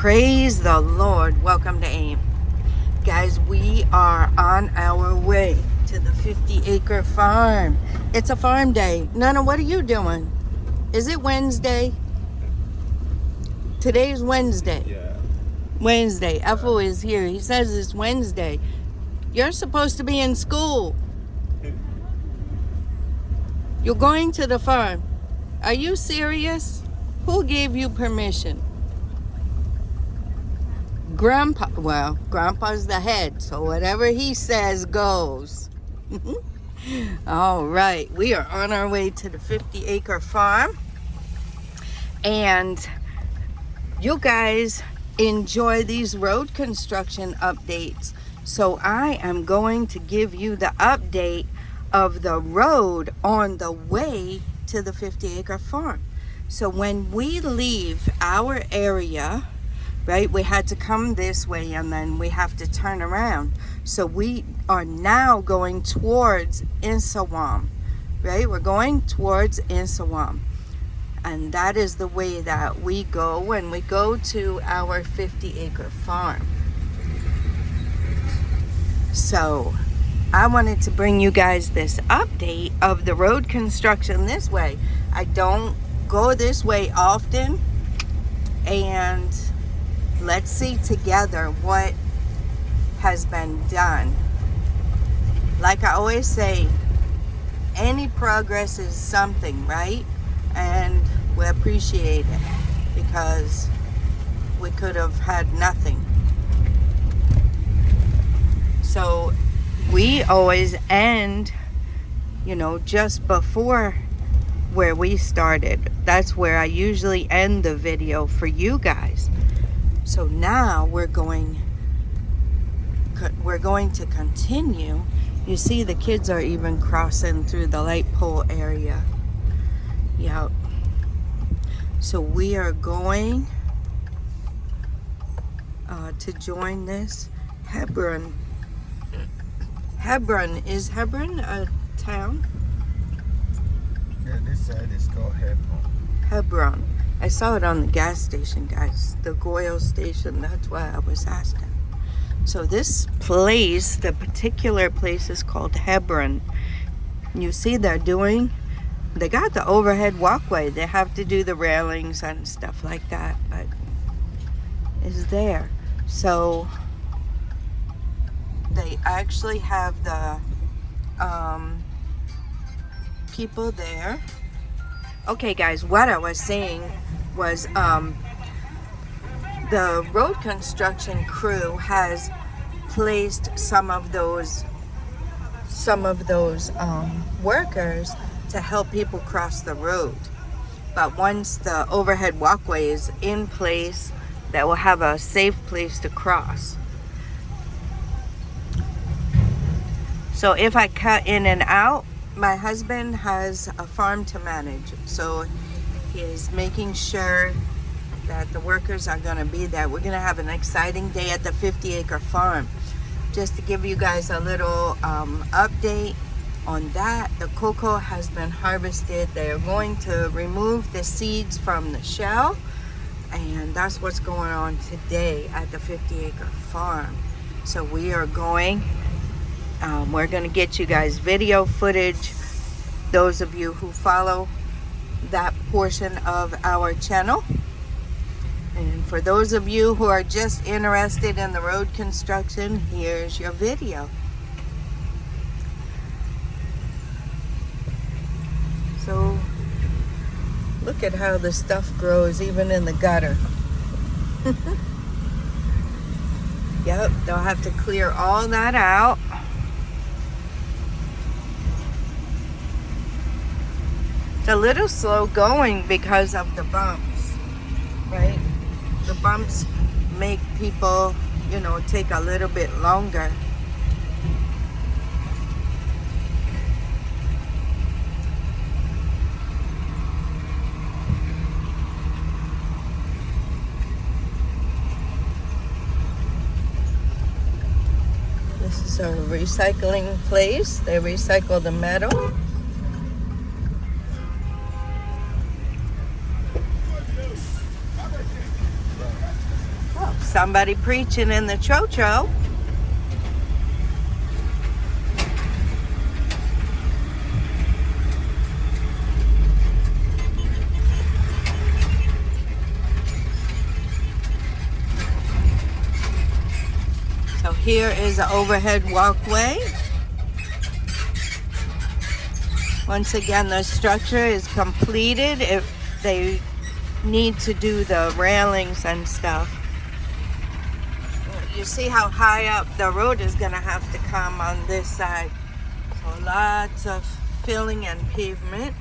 Praise the Lord. Welcome to AIM. Guys, we are on our way to the 50-acre farm. It's a farm day. Nana, what are you doing? Is it Wednesday? Today's Wednesday. Yeah. Wednesday. Ethel is here. He says it's Wednesday. You're supposed to be in school. You're going to the farm. Are you serious? Who gave you permission? Grandpa. Well, Grandpa's the head, so whatever he says goes. All right, we are on our way to the 50-acre farm. And you guys enjoy these road construction updates. So I am going to give you the update of the road on the way to the 50-acre farm. So when we leave our area, right, we had to come this way and then we have to turn around. So we are now going towards Nsawam, right? We're going towards Nsawam. And that is the way that we go when we go to our 50-acre farm. So I wanted to bring you guys this update of the road construction this way. I don't go this way often, and let's see together what has been done. Like I always say, any progress is something, right? And we appreciate it because we could have had nothing. So we always end, just before where we started. That's where I usually end the video for you guys. So now we're going to continue. You see the kids are even crossing through the light pole area. Yep. So we are going to join this Hebron. Is Hebron a town? Yeah, this side is called Hebron. Hebron. I saw it on the gas station, guys. The Goyle station. That's why I was asking. So this place, the particular place, is called Hebron. You see they got the overhead walkway. They have to do the railings and stuff like that, but it's there. So they actually have the people there. Okay, guys, what I was saying was the road construction crew has placed some of those workers to help people cross the road. But once the overhead walkway is in place, that will have a safe place to cross. So if I cut in and out, my husband has a farm to manage. So he is making sure that the workers are going to be there. We're going to have an exciting day at the 50-acre farm. Just to give you guys a little update on that, the cocoa has been harvested. They're going to remove the seeds from the shell, and that's what's going on today at the 50-acre farm. So we are going, we're going to get you guys video footage, those of you who follow that portion of our channel. And for those of you who are just interested in the road construction, here's your video. So look at how the stuff grows even in the gutter. Yep, they'll have to clear all that out. It's a little slow going because of the bumps, right? The bumps make people, take a little bit longer. This is a recycling place. They recycle the metal. somebody preaching in the chocho. So here is the overhead walkway. Once again, the structure is completed. If they need to do the railings and stuff. You see how high up the road is gonna have to come on this side. So lots of filling and pavement.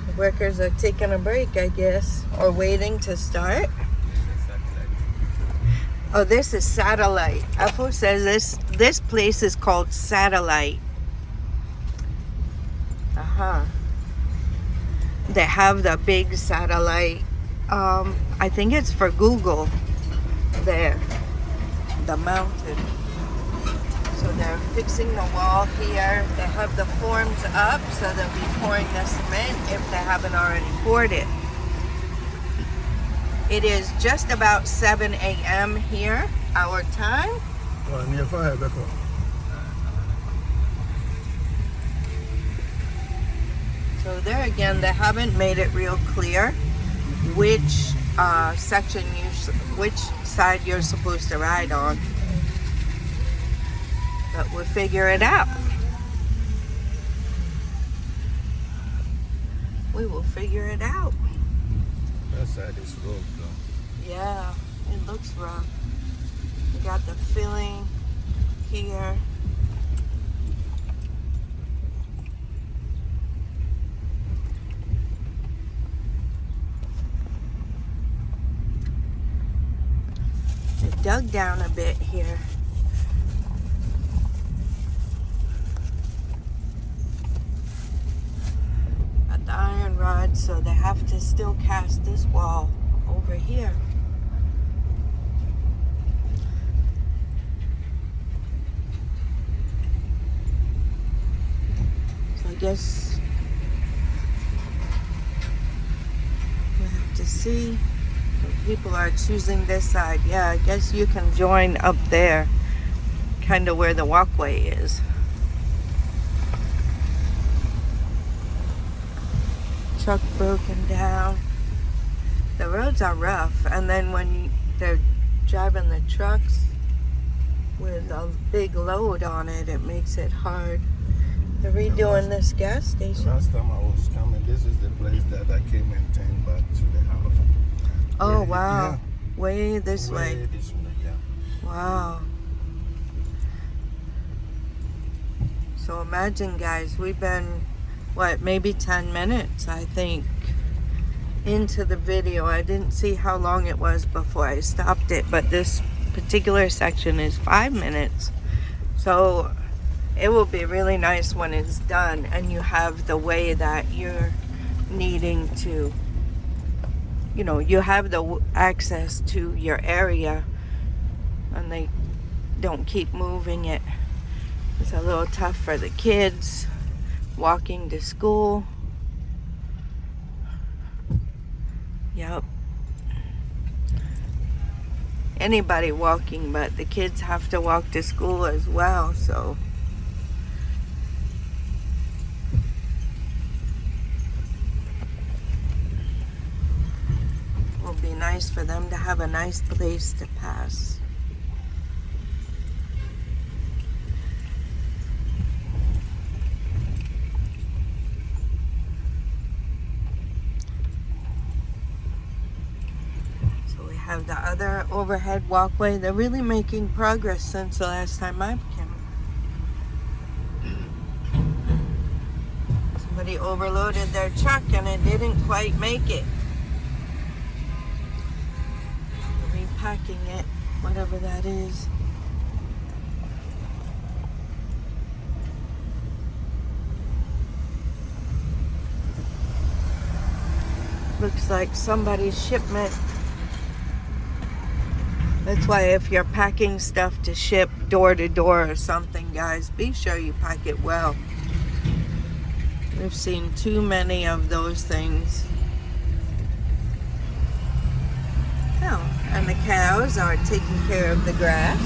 The workers are taking a break, I guess, or waiting to start. Oh, this is Satellite. Afo says this place is called Satellite. They have the big satellite. I think it's for Google there, the mountain. So they're fixing the wall here. They have the forms up, so they'll be pouring the cement if they haven't already poured it. It is just about 7 a.m. here, our time. So there again, they haven't made it real clear which section which side you're supposed to ride on. But we'll figure it out. We will figure it out. That side is rough though. Yeah, it looks rough. We got the filling here. It dug down a bit here. Got the iron rod, so they have to still cast this wall over here. So I guess we'll have to see. People are choosing this side. Yeah, I guess you can join up there, kind of where the walkway is. Truck broken down. The roads are rough, and then when they're driving the trucks with a big load on it, it makes it hard. They're redoing this gas station. Last time I was coming, this is the place that I came and turned back to the house. Oh, wow. Yeah. Way this way. This way, yeah. Wow. So imagine, guys, we've been, what, maybe 10 minutes, I think, into the video. I didn't see how long it was before I stopped it, but this particular section is 5 minutes. So it will be really nice when it's done and you have the way that you're needing to, you know, you have the access to your area and they don't keep moving it. It's a little tough for the kids walking to school. Yep. Anybody walking, but the kids have to walk to school as well, so. It will be nice for them to have a nice place to pass. Have the other overhead walkway. They're really making progress since the last time I came. Somebody overloaded their truck and it didn't quite make it. Repacking it, whatever that is. Looks like somebody's shipment. That's why if you're packing stuff to ship door to door or something, guys, be sure you pack it well. We've seen too many of those things. Oh, and and the cows are taking care of the grass.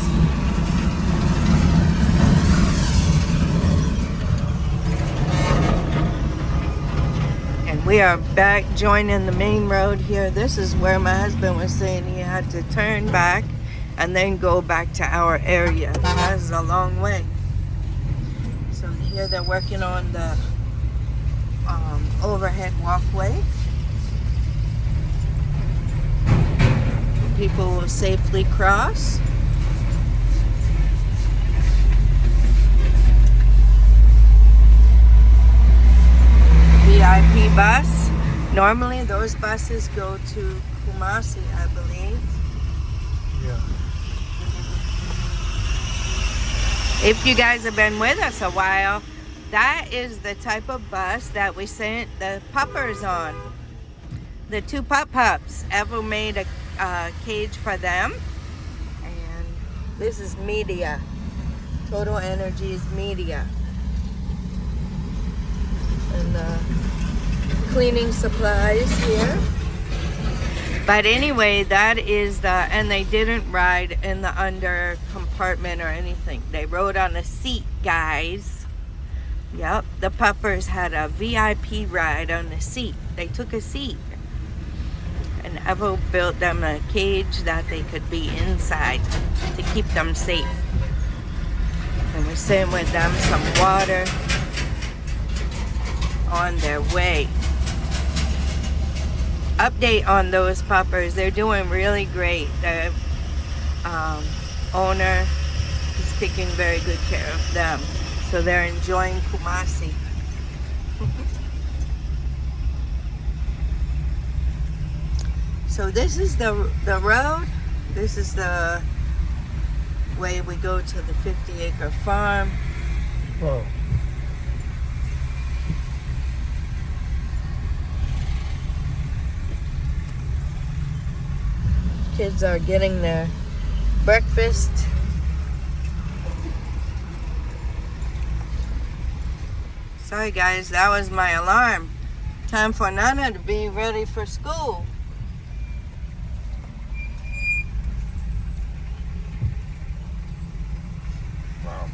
And we are back joining the main road here. This is where my husband was saying he had to turn back and then go back to our area. That is a long way. So here they're working on the overhead walkway. People will safely cross. VIP bus. Normally those buses go to Kumasi, I believe. Yeah. If you guys have been with us a while, that is the type of bus that we sent the puppers on. The two pups. Evo made a cage for them. And this is media. Total Energies media. And cleaning supplies here. But anyway, that is and they didn't ride in the under compartment or anything. They rode on a seat, guys. Yep, the puppers had a VIP ride on the seat. They took a seat. And Evo built them a cage that they could be inside to keep them safe. And we're sitting with them some water on their way. Update on those puppers. They're doing really great. The owner is taking very good care of them. So they're enjoying Kumasi. So this is the road. This is the way we go to the 50-acre farm. Oh. Kids are getting their breakfast. Sorry guys, that was my alarm. Time for Nana to be ready for school. Wow.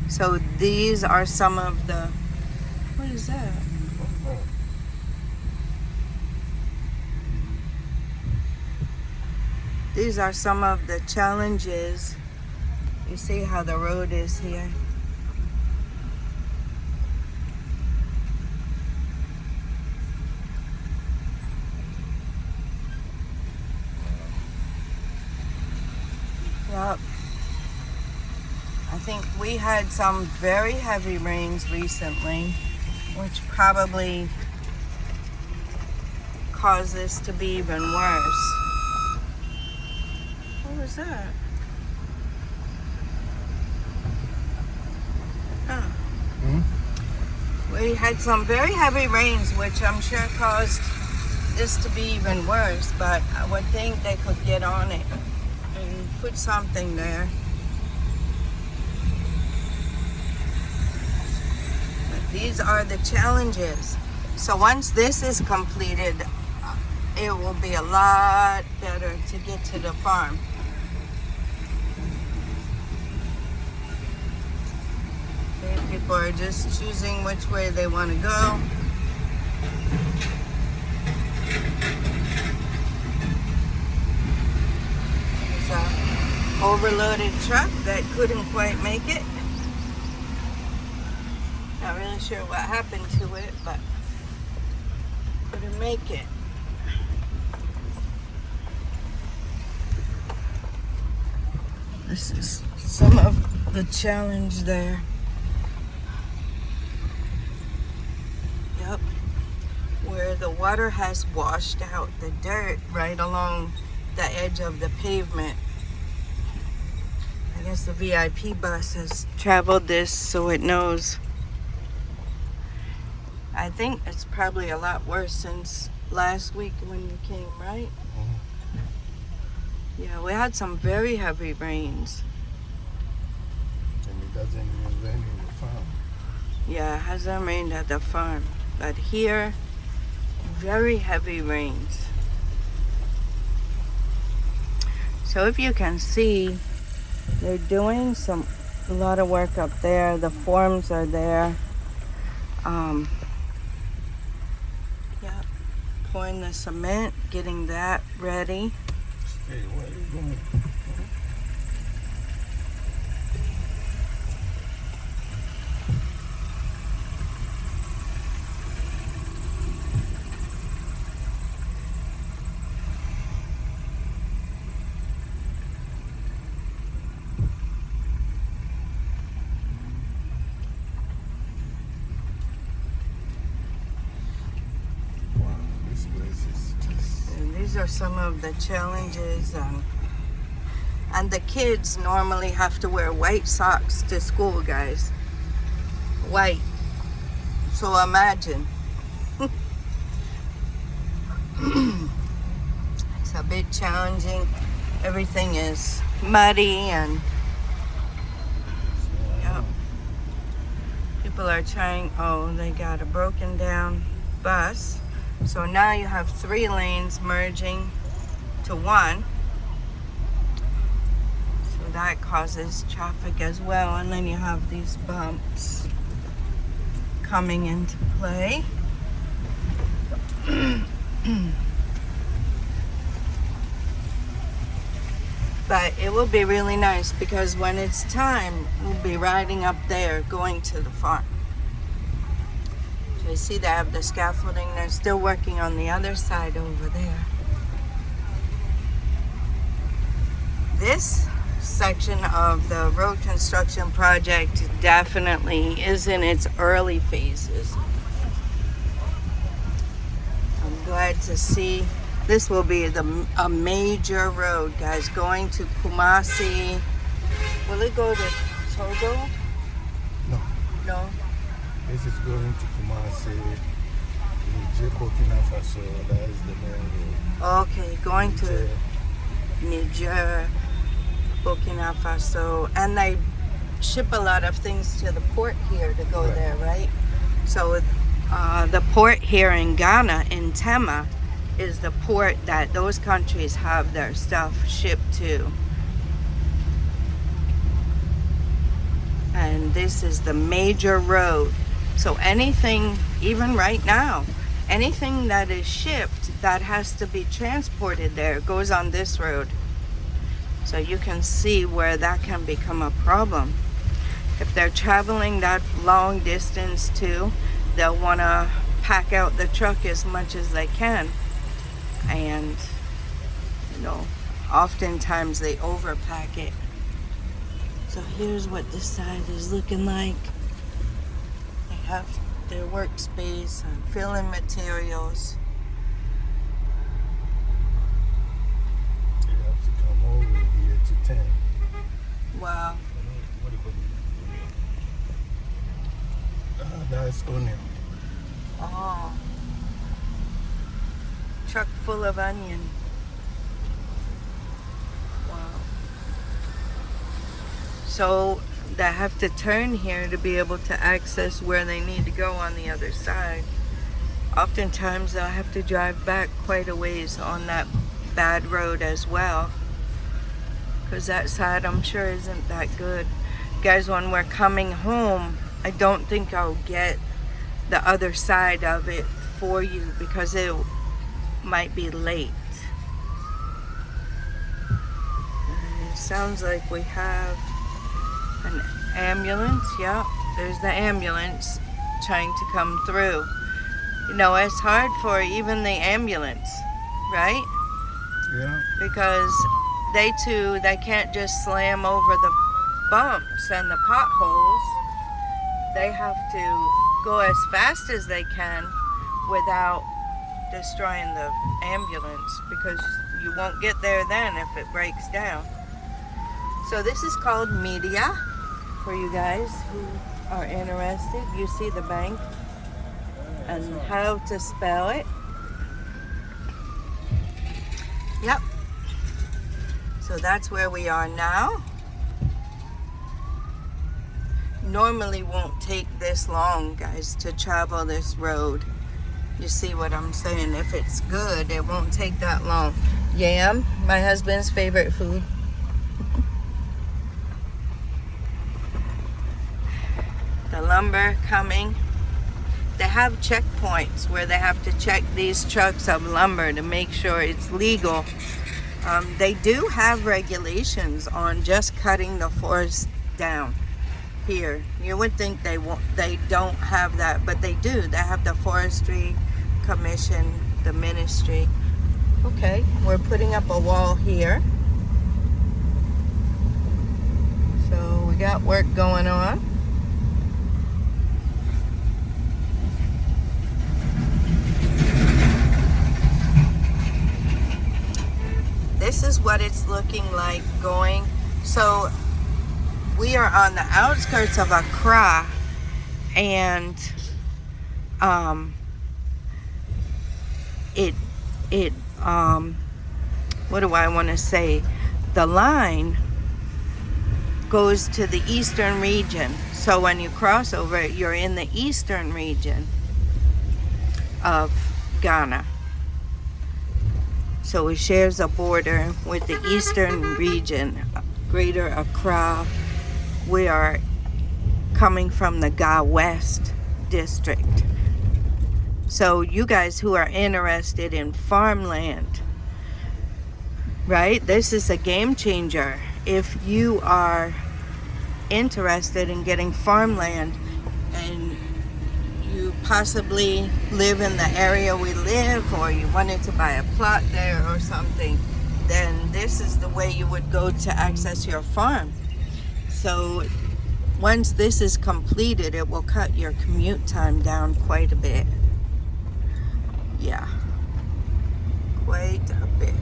So these are some of the, what is that? These are some of the challenges. You see how the road is here. Yep. I think we had some very heavy rains recently, which probably caused this to be even worse. What was that? Oh. We had some very heavy rains, which I'm sure caused this to be even worse, but I would think they could get on it and put something there. But these are the challenges. So once this is completed, it will be a lot better to get to the farm. People are just choosing which way they want to go. There's an overloaded truck that couldn't quite make it. Not really sure what happened to it, but couldn't make it. This is some of the challenge there. Yep. Where the water has washed out the dirt right along the edge of the pavement. I guess the VIP bus has traveled this so it knows. I think it's probably a lot worse since last week when you came, right? Yeah, we had some very heavy rains. And it doesn't even rain in the farm. Yeah, it hasn't rained at the farm. But here, very heavy rains. So if you can see, they're doing a lot of work up there. The forms are there. Yeah, pouring the cement, getting that ready. Hey, where are you going? These are some of the challenges, and the kids normally have to wear white socks to school, guys. White. So imagine. It's a bit challenging. Everything is muddy and yep. People are trying. Oh, they got a broken down bus. So now you have 3 lanes merging to 1. So that causes traffic as well. And then you have these bumps coming into play. But it will be really nice because when it's time, we'll be riding up there going to the farm. You see they have the scaffolding. They're still working on the other side over there. This section of the road construction project definitely is in its early phases. I'm glad to see this will be a major road, guys, going to Kumasi. Will it go to Togo? No. No? This is going to Kumasi, Niger, Burkina Faso. That is the main road. Okay, going to Niger, Burkina Faso. And they ship a lot of things to the port here to go there, right? So the port here in Ghana, in Tema, is the port that those countries have their stuff shipped to. And this is the major road. So anything, even right now, anything that is shipped that has to be transported there goes on this road. So you can see where that can become a problem. If they're traveling that long distance too, they'll want to pack out the truck as much as they can. And, you know, oftentimes they overpack it. So here's what this side is looking like. They have their workspace and filling materials. You have to come over here to 10. Wow. What do you call it? That's onion. Oh. Truck full of onion. Wow. So they have to turn here to be able to access where they need to go on the other side. Oftentimes they'll have to drive back quite a ways on that bad road as well, because that side I'm sure isn't that good. Guys, when we're coming home, I don't think I'll get the other side of it for you because it might be late. And it sounds like we have an ambulance. Yep, there's the ambulance trying to come through. You know, it's hard for even the ambulance, right? Yeah. Because they can't just slam over the bumps and the potholes. They have to go as fast as they can without destroying the ambulance, because you won't get there then if it breaks down. So this is called media for you guys who are interested. You see the bank and how to spell it. Yep. So that's where we are now. Normally won't take this long, guys, to travel this road. You see what I'm saying? If it's good, it won't take that long. Yam, my husband's favorite food. The lumber coming. They have checkpoints where they have to check these trucks of lumber to make sure it's legal. They do have regulations on just cutting the forest down here. You would think they don't have that, but they do. They have the Forestry Commission, the ministry. Okay, we're putting up a wall here. So we got work going on. This is what it's looking like going. So we are on the outskirts of Acre, and what do I want to say? The line goes to the eastern region. So when you cross over it, you're in the eastern region of Ghana. So it shares a border with the eastern region, Greater Accra. We are coming from the Ga West district. So you guys who are interested in farmland, right? This is a game changer. If you are interested in getting farmland and you possibly live in the area we live, or you wanted to buy a plot there or something, then this is the way you would go to access your farm. So once this is completed, it will cut your commute time down quite a bit. Yeah, quite a bit.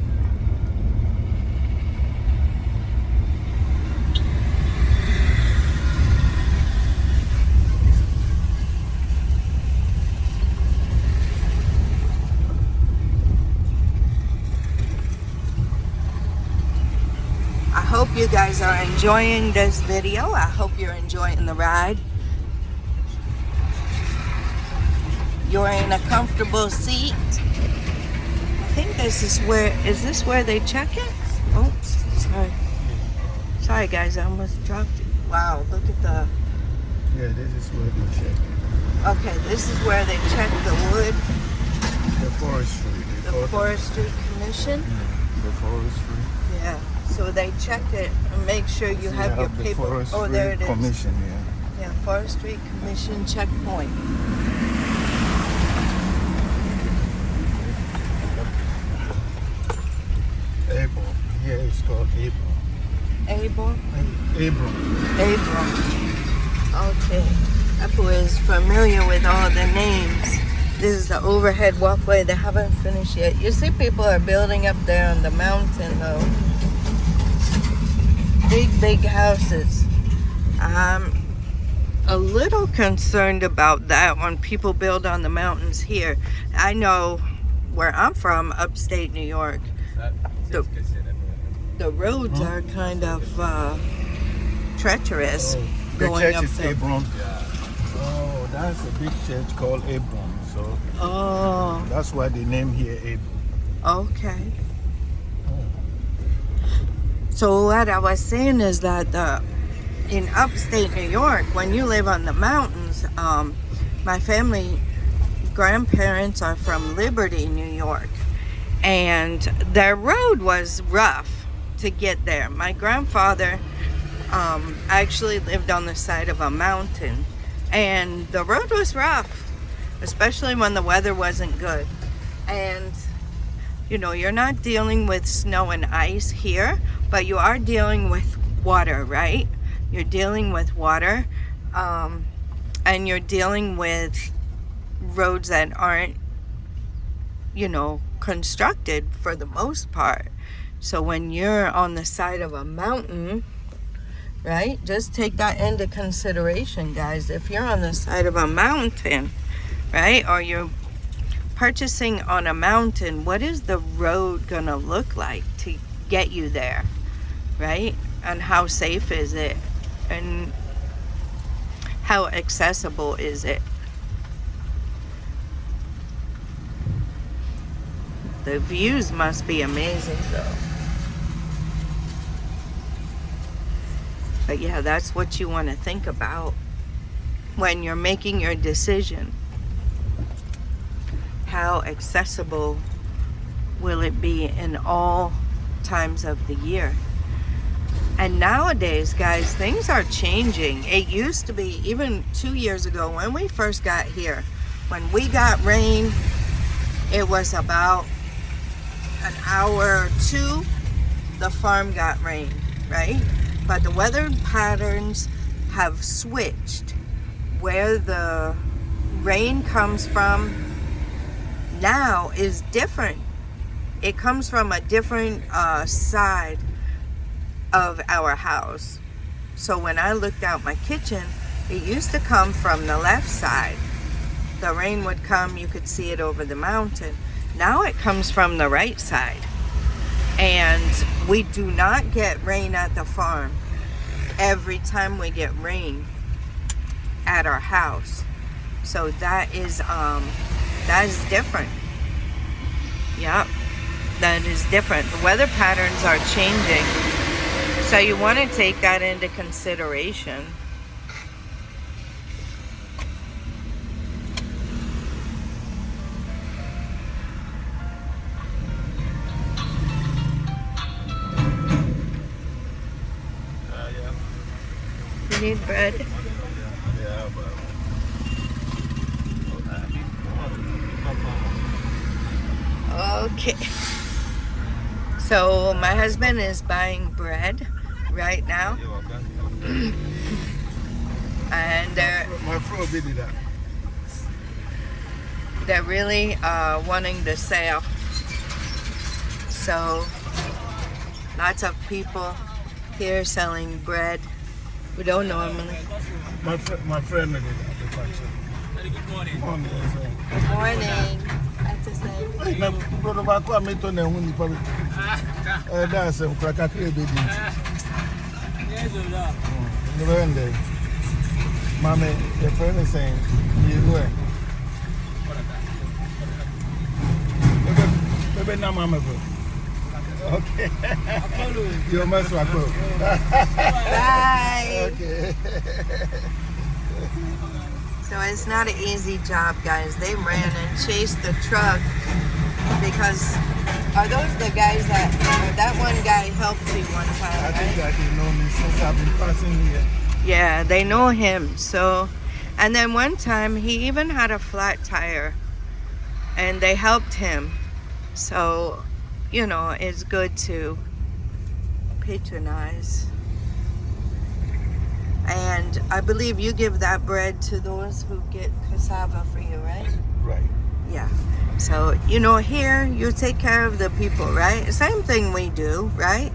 I hope you guys are enjoying this video. I hope you're enjoying the ride. You're in a comfortable seat. I think this is where they check it? Oops, sorry. Sorry guys, I almost dropped it. Wow, look at the... Yeah, this is where they check. Okay, this is where they check the wood. The forestry. The Forestry Commission? The forestry. Yeah, so they check it and make sure you have your paper. Oh, there it is. Commission, yeah. Yeah, Forestry Commission checkpoint. Abram. Here it's called Abram. Abram? Abram. Okay. Apple is familiar with all the names. This is the overhead walkway. They haven't finished yet. You see people are building up there on the mountain though. Big houses. I'm a little concerned about that when people build on the mountains here. I know where I'm from, upstate New York. The roads are kind of treacherous going up there. Abram. Oh, that's a big church called Abram. So that's why the name here Abram. Okay. So what I was saying is that in upstate New York, when you live on the mountains, my family grandparents are from Liberty, New York, and their road was rough to get there. My grandfather actually lived on the side of a mountain, and the road was rough, especially when the weather wasn't good. And you know, you're not dealing with snow and ice here, but you are dealing with water, right? You're dealing with water, and you're dealing with roads that aren't, you know, constructed for the most part. So when you're on the side of a mountain, right, just take that into consideration, guys. If you're on the side of a mountain, right, or you're purchasing on a mountain, what is the road gonna look like to get you there, right? And how safe is it? And how accessible is it? The views must be amazing though. But yeah, that's what you want to think about when you're making your decision. How accessible will it be in all times of the year? And nowadays, guys, things are changing. It used to be, even 2 years ago when we first got here, when we got rain, it was about an hour or two, the farm got rain, right? But the weather patterns have switched. Where the rain comes from now is different. It comes from a different side of our house. So when I looked out my kitchen, it used to come from the left side. The rain would come, you could see it over the mountain. Now it comes from the right side. And we do not get rain at the farm every time we get rain at our house. So that is different. Yep, that is different. The weather patterns are changing. So you want to take that into consideration. You need bread? Yeah, Okay. So my husband is buying bread right now. And they're really wanting to sell. So lots of people here selling bread. We don't normally. my friend did that. Good morning. Good morning. That's the same. Brother, I come to know when you probably. That's a crack at the baby. Yes, sir. Never ended. Mommy, your friend is saying, you know. Maybe not, Mama. Okay. You're my swap. Bye. Okay. So it's not an easy job, guys. They ran and chased the truck because are those the guys that one guy helped me one time, I right? think that they know me since I've been passing here. Yeah, they know him. So, and then one time he even had a flat tire and they helped him. So, you know, it's good to patronize. And I believe you give that bread to those who get cassava for you, right? Right. Yeah. So, you know, here you take care of the people, right? Same thing we do, right?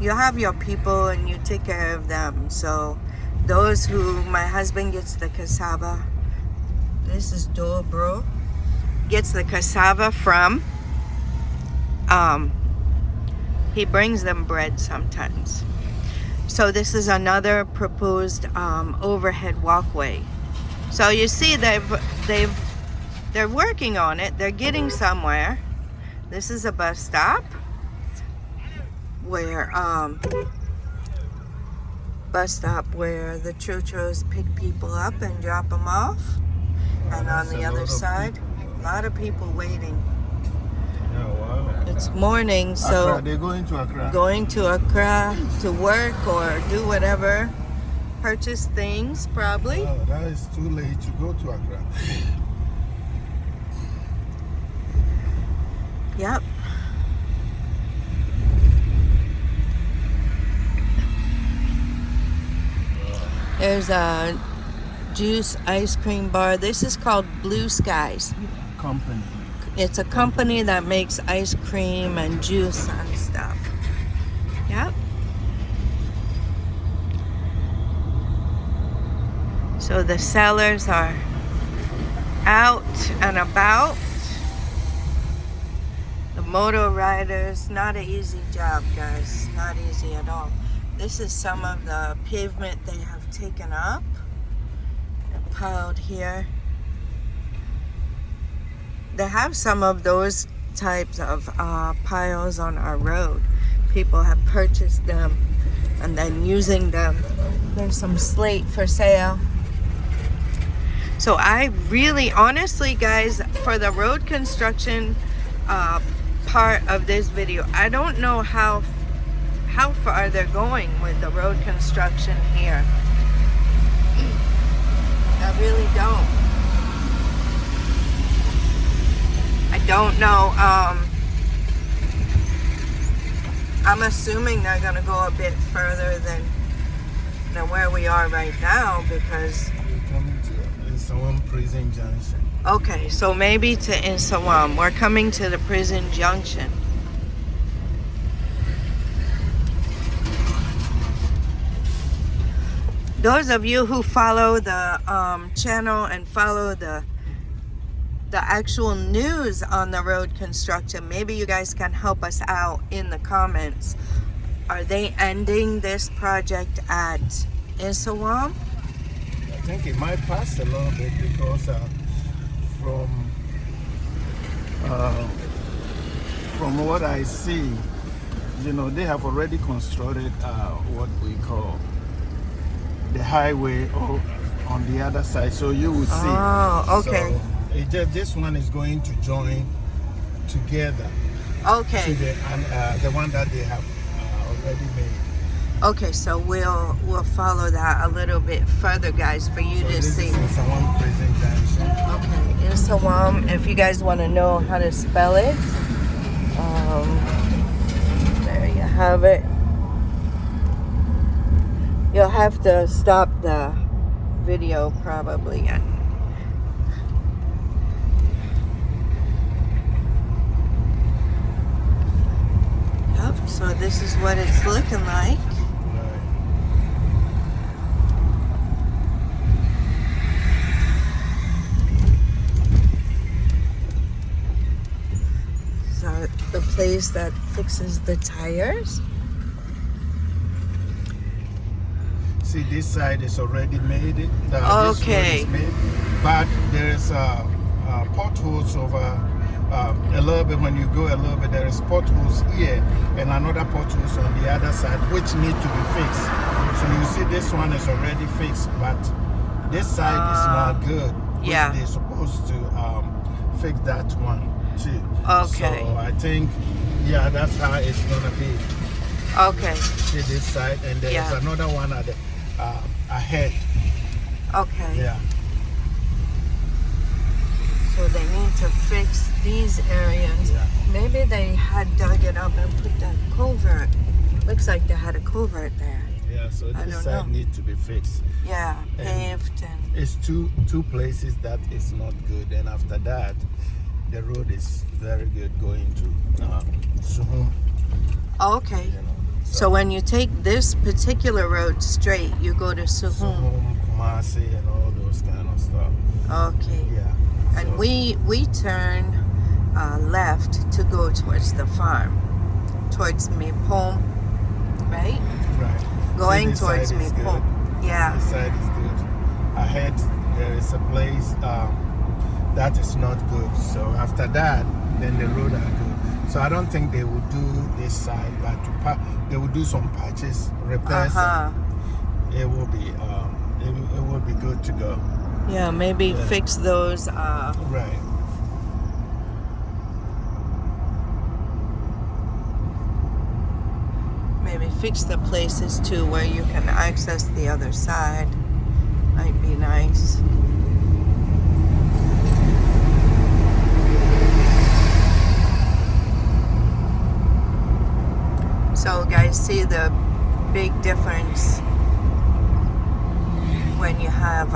You have your people and you take care of them. So those who, my husband gets the cassava. This is dobro. Gets the cassava from, he brings them bread sometimes. So this is another proposed overhead walkway. So you see they're working on it. They're getting somewhere. This is a bus stop where the chochos pick people up and drop them off. And on the other side, a lot of people waiting. Oh, wow. It's morning, so Accra, they're going to Accra. going to Accra to work or do whatever, purchase things probably. Oh, that is too late to go to Accra. Yep. There's a juice ice cream bar. This is called Blue Skies. Company. It's a company that makes ice cream and juice and stuff. Yep. So the sellers are out and about. The motor riders, not an easy job, guys. Not easy at all. This is some of the pavement they have taken up and piled here. They have some of those types of piles on our road. People have purchased them and then using them. There's some slate for sale. So I really, honestly, guys, for the road construction part of this video, I don't know how far they're going with the road construction here. I really don't. I don't know. I'm assuming they're gonna go a bit further than where we are right now because. We're coming to Nsawam Prison Junction. Okay, so maybe to Nsawam. We're coming to the prison junction. Those of you who follow the channel and follow the actual news on the road construction, maybe you guys can help us out in the comments. Are they ending this project at Nsawam? I think it might pass a little bit because from what I see, they have already constructed what we call the highway on the other side, so you will see. Oh, okay. So this one is going to join together. Okay. To the one that they have already made. Okay, so we'll follow that a little bit further, guys, for you to see. This is Nsawam Prison Junction. Okay, Nsawam. If you guys want to know how to spell it, there you have it. You'll have to stop the video probably. Yep, so this is what it's looking like. So the place that fixes the tires. See, this side is already made. This Okay. road is made, but there is potholes over a little bit. When you go a little bit, there is potholes here and another potholes on the other side, which need to be fixed. So you see, this one is already fixed, but this side is not good. Yeah. They're supposed to fix that one too. Okay. So I think, yeah, that's how it's gonna be. Okay. See this side, and there's Yeah. another one at the ahead. Okay. Yeah. So they need to fix these areas. Yeah. Maybe they had dug it up and put that culvert. Looks like they had a culvert there. Yeah. So I this don't side know. needs to be fixed. Yeah, And paved and. it's two places that is not good, and after that, the road is very good going to Suhum. Okay. You know, So when you take this particular road straight, you go to Suhum. Suhum, Kumasi, and all those kind of stuff. Okay. Yeah. And So- we turn left to go towards the farm, towards Mipom, right? Right. Going See, this towards side is good. Mipom. Yeah. This side is good. Ahead, there is a place that is not good. So after that, then the road are good. So I don't think they will do this side, but they will do some patches, repairs. And it will be it will be good to go. Yeah, maybe Yeah. fix those. Right. Maybe fix the places too where you can access the other side. Might be nice. So guys, see the big difference when you have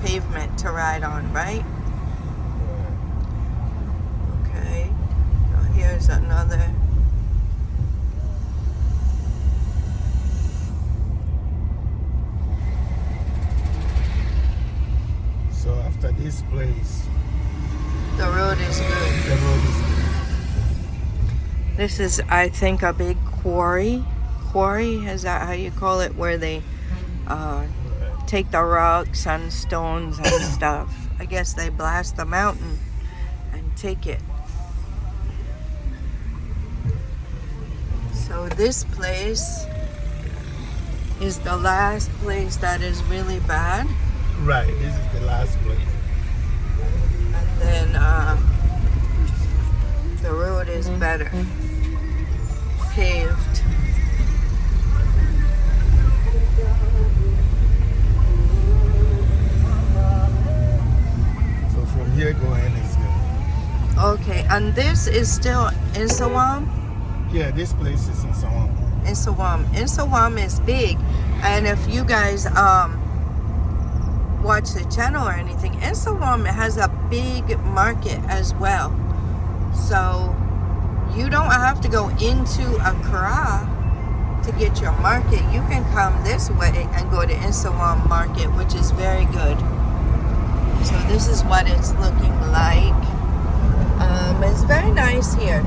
pavement to ride on, right? Okay. So here's another. So after this place, The road is good. the road is good. This is, I think, a big quarry. Quarry, is that how you call it? Where they take the rocks and stones and stuff. I guess they blast the mountain and take it. this place is the last place that is really bad. Right, this is the last place. And then the road is better. Paved. So from here going is good. Okay, and this is still Nsawam? Yeah, this place is in Nsawam. Nsawam. Nsawam is big. And if you guys watch the channel or anything, Nsawam has a big market as well. So you don't have to go into Accra to get your market. You can come this way and go to Nsawam market, which is very good. So this is what it's looking like. It's very nice here.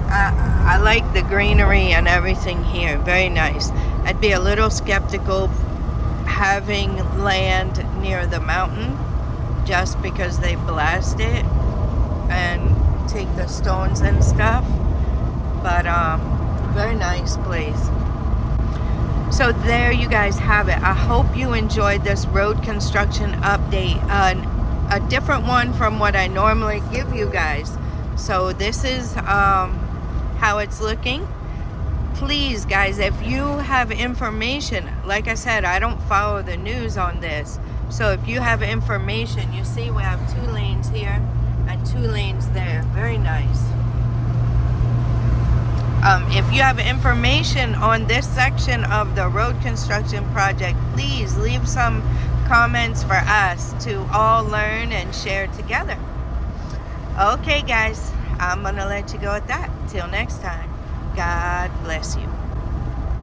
I like the greenery and everything here. Very nice. I'd be a little skeptical having land near the mountain just because they blast it and take the stones and stuff. But very nice place. So there you guys have it. I hope you enjoyed this road construction update. A different one from what I normally give you guys. So this is how it's looking. Please guys, if you have information, like I said, I don't follow the news on this. So if you have information, you see we have 2 lanes here and 2 lanes there. Very nice. If you have information on this section of the road construction project, please leave some comments for us to all learn and share together. Okay guys, I'm gonna let you go at that. Till next time, God bless you.